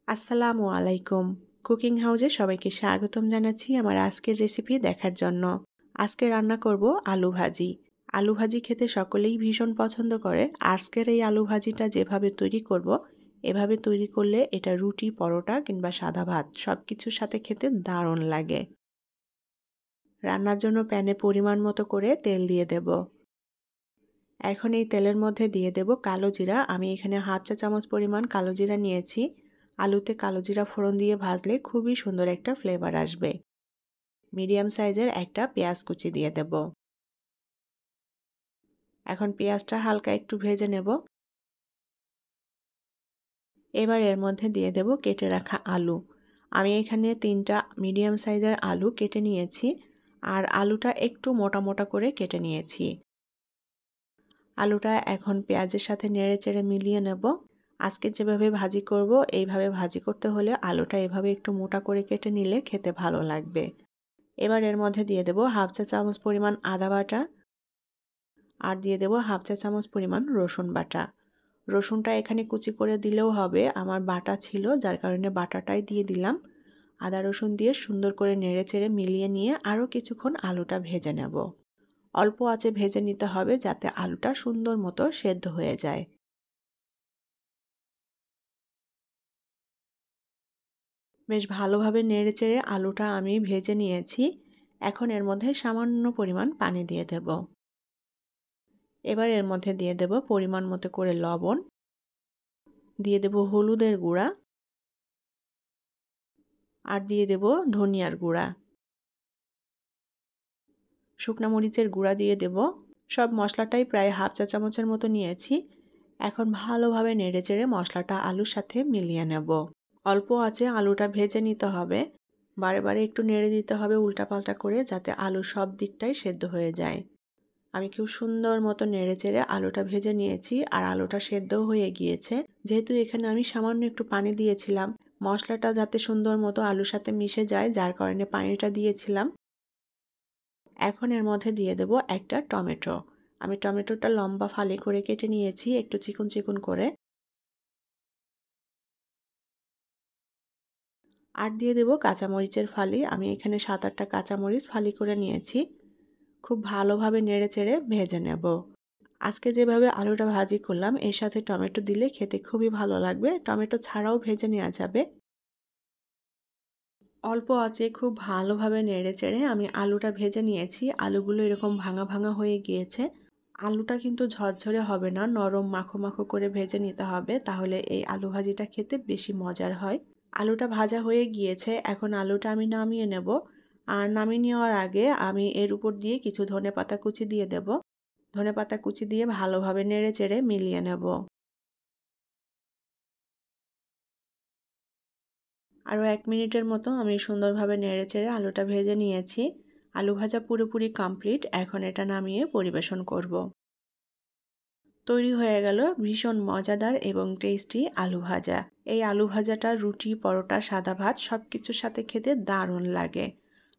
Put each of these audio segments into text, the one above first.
আসসালামু আলাইকুম। কুকিং হাউসে সবাইকে স্বাগতম জানাচ্ছি আমার আজকের রেসিপি দেখার জন্য। আজকে রান্না করব আলু ভাজি। আলু ভাজি খেতে সকলেই ভীষণ পছন্দ করে। আজকের এই আলু ভাজিটা যেভাবে তৈরি করব, এভাবে তৈরি করলে এটা রুটি, পরোটা কিংবা সাদা ভাত সবকিছুর সাথে খেতে দারুণ লাগে। রান্নার জন্য প্যানে পরিমাণ মতো করে তেল দিয়ে দেব। এখন এই তেলের মধ্যে দিয়ে দেব কালো জিরা। আমি এখানে হাফ চা চামচ পরিমাণ কালো জিরা নিয়েছি। আলুতে কালো জিরা ফোড়ন দিয়ে ভাজলে খুবই সুন্দর একটা ফ্লেভার আসবে। মিডিয়াম সাইজের একটা পেঁয়াজ কুচি দিয়ে দেব। এখন পেঁয়াজটা হালকা একটু ভেজে নেব। এবার এর মধ্যে দিয়ে দেব কেটে রাখা আলু। আমি এখানে 3টা মিডিয়াম সাইজের আলু কেটে নিয়েছি আর আলুটা একটু মোটা মোটা করে কেটে নিয়েছি। আলুটা এখন পেঁয়াজের সাথে নেড়েচেড়ে মিলিয়ে নেব। আজকে যেভাবে ভাজি করব এইভাবে ভাজি করতে হলে আলুটা এভাবে একটু মোটা করে কেটে নিলে খেতে ভালো লাগবে। এবার এর মধ্যে দিয়ে দেব হাফ চা চামচ পরিমাণ আদা বাটা আর দিয়ে দেব হাফ চা চামচ পরিমাণ রসুন বাটা। রসুনটা এখানে কুচি করে দিলেও হবে, আমার বাটা ছিল যার কারণে বাটাটাই দিয়ে দিলাম। আদা রসুন দিয়ে সুন্দর করে নেড়েচেড়ে মিলিয়ে নিয়ে আরও কিছুক্ষণ আলুটা ভেজে নেব। অল্প আঁচে ভেজে নিতে হবে যাতে আলুটা সুন্দর মতো সেদ্ধ হয়ে যায়। বেশ ভালোভাবে নেড়েচেড়ে আলুটা আমি ভেজে নিয়েছি। এখন এর মধ্যে সামান্য পরিমাণ পানি দিয়ে দেব। এবার এর মধ্যে দিয়ে দেব পরিমাণ মতো করে লবণ, দিয়ে দেব হলুদের গুঁড়া আর দিয়ে দেব ধনিয়ার গুঁড়া, শুকনা মরিচের গুঁড়া দিয়ে দেব। সব মশলাটাই প্রায় হাফ চা চামচের মতো নিয়েছি। এখন ভালোভাবে নেড়েচেড়ে মশলাটা আলুর সাথে মিলিয়ে নেব। অল্প আঁচে আলুটা ভেজে নিতে হবে। বারে বারে একটু নেড়ে দিতে হবে উল্টাপাল্টা করে যাতে আলুর সব দিকটাই সেদ্ধ হয়ে যায়। আমি খুব সুন্দর মতো নেড়েচেড়ে আলুটা ভেজে নিয়েছি আর আলুটা সেদ্ধও হয়ে গিয়েছে। যেহেতু এখানে আমি সামান্য একটু পানি দিয়েছিলাম মশলাটা যাতে সুন্দর মতো আলুর সাথে মিশে যায়, যার কারণে পানিটা দিয়েছিলাম। এখন এর মধ্যে দিয়ে দেব একটা টমেটো। আমি টমেটোটা লম্বা ফালি করে কেটে নিয়েছি একটু চিকন চিকন করে। আর দিয়ে দেব কাঁচামরিচের ফালি। আমি এখানে 7-8টা কাঁচামরিচ ফালি করে নিয়েছি। খুব ভালোভাবে নেড়েচেড়ে ভেজে নেব। আজকে যেভাবে আলুটা ভাজি করলাম এর সাথে টমেটো দিলে খেতে খুবই ভালো লাগবে। টমেটো ছাড়াও ভেজে নেওয়া যাবে। অল্প আঁচে খুব ভালোভাবে নেড়েচেড়ে আমি আলুটা ভেজে নিয়েছি। আলুগুলো এরকম ভাঙা ভাঙা হয়ে গিয়েছে। আলুটা কিন্তু ঝরঝরে হবে না, নরম মাখো মাখো করে ভেজে নিতে হবে, তাহলে এই আলু ভাজিটা খেতে বেশি মজার হয়। আলুটা ভাজা হয়ে গিয়েছে। এখন আলুটা আমি নামিয়ে নেব। আর নামিয়ে নেওয়ার আগে আমি এর উপর দিয়ে কিছু ধনেপাতা কুচি দিয়ে দেব। ধনেপাতা কুচি দিয়ে ভালোভাবে নেড়েচেড়ে মিলিয়ে নেব। আরও 1 মিনিটের মতো আমি সুন্দরভাবে নেড়েচেড়ে আলুটা ভেজে নিয়েছি। আলু ভাজা পুরোপুরি কমপ্লিট। এখন এটা নামিয়ে পরিবেশন করব। তৈরি হয়ে গেল ভীষণ মজাদার এবং টেস্টি আলু ভাজা। এই আলু ভাজাটা রুটি, পরোটা, সাদা ভাত সব কিছুর সাথে খেতে দারুণ লাগে।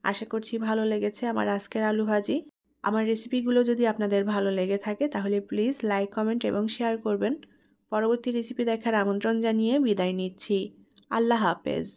আশা করছি ভালো লেগেছে আমার আজকের আলু ভাজি। আমার রেসিপিগুলো যদি আপনাদের ভালো লেগে থাকে তাহলে প্লিজ লাইক, কমেন্ট এবং শেয়ার করবেন। পরবর্তী রেসিপি দেখার আমন্ত্রণ জানিয়ে বিদায় নিচ্ছি। আল্লাহ হাফেজ।